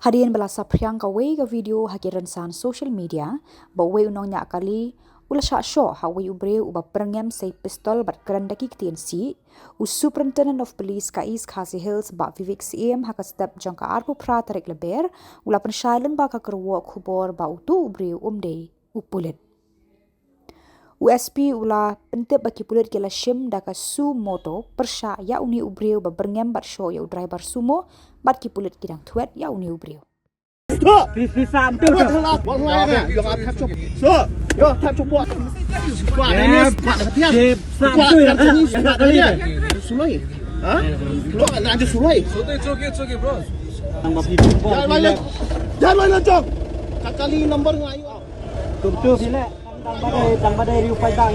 Hadian belasa Phriang ka wei ka video haki Rynsan social media ba wei unong nya kali ula sha sho ha wei ubre uba perangem sei pistol bat kerandaki KTNC u superintendent of police ka East Khasi Hills ba Vivek CM haka step jangka arpu pra tarik leber ula Pynshai ba ka kerwo Khubor ba utu ubre umde u Pulit USP ula pentep baki Pulit kela shim daka su moto persha ya uni ubreu ba berngem bat show ya driver sumo bat ki Pulit kidang thuet ya uni ubreu Tang badai riu pai dah,